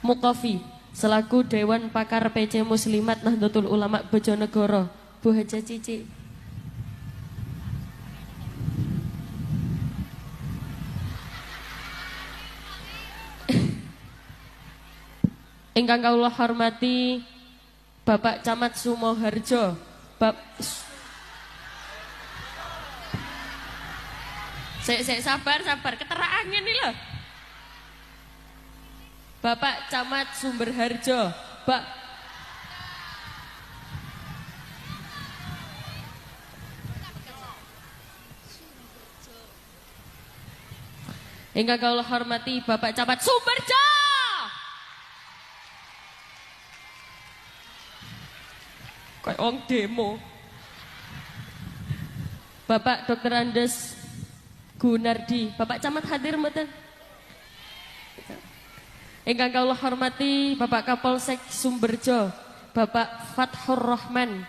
Muqafi selaku Dewan Pakar PC Muslimat Nahdlatul Ulama Bojonegoro, Bu Haja Cici. Ingkang kawula hormati Bapak Camat Sumoharjo, sabar, keterangan nih loh. Bapak Camat Sumberharjo, ingkang kawula hormati Bapak Camat Sumberjo. Kayak wong demo. Bapak Dr. Andes Gunardi, Bapak Camat hadir mboten? Ingkang kawula hormati Bapak Kapolsek Sumberjo, Bapak Fathur Rahman.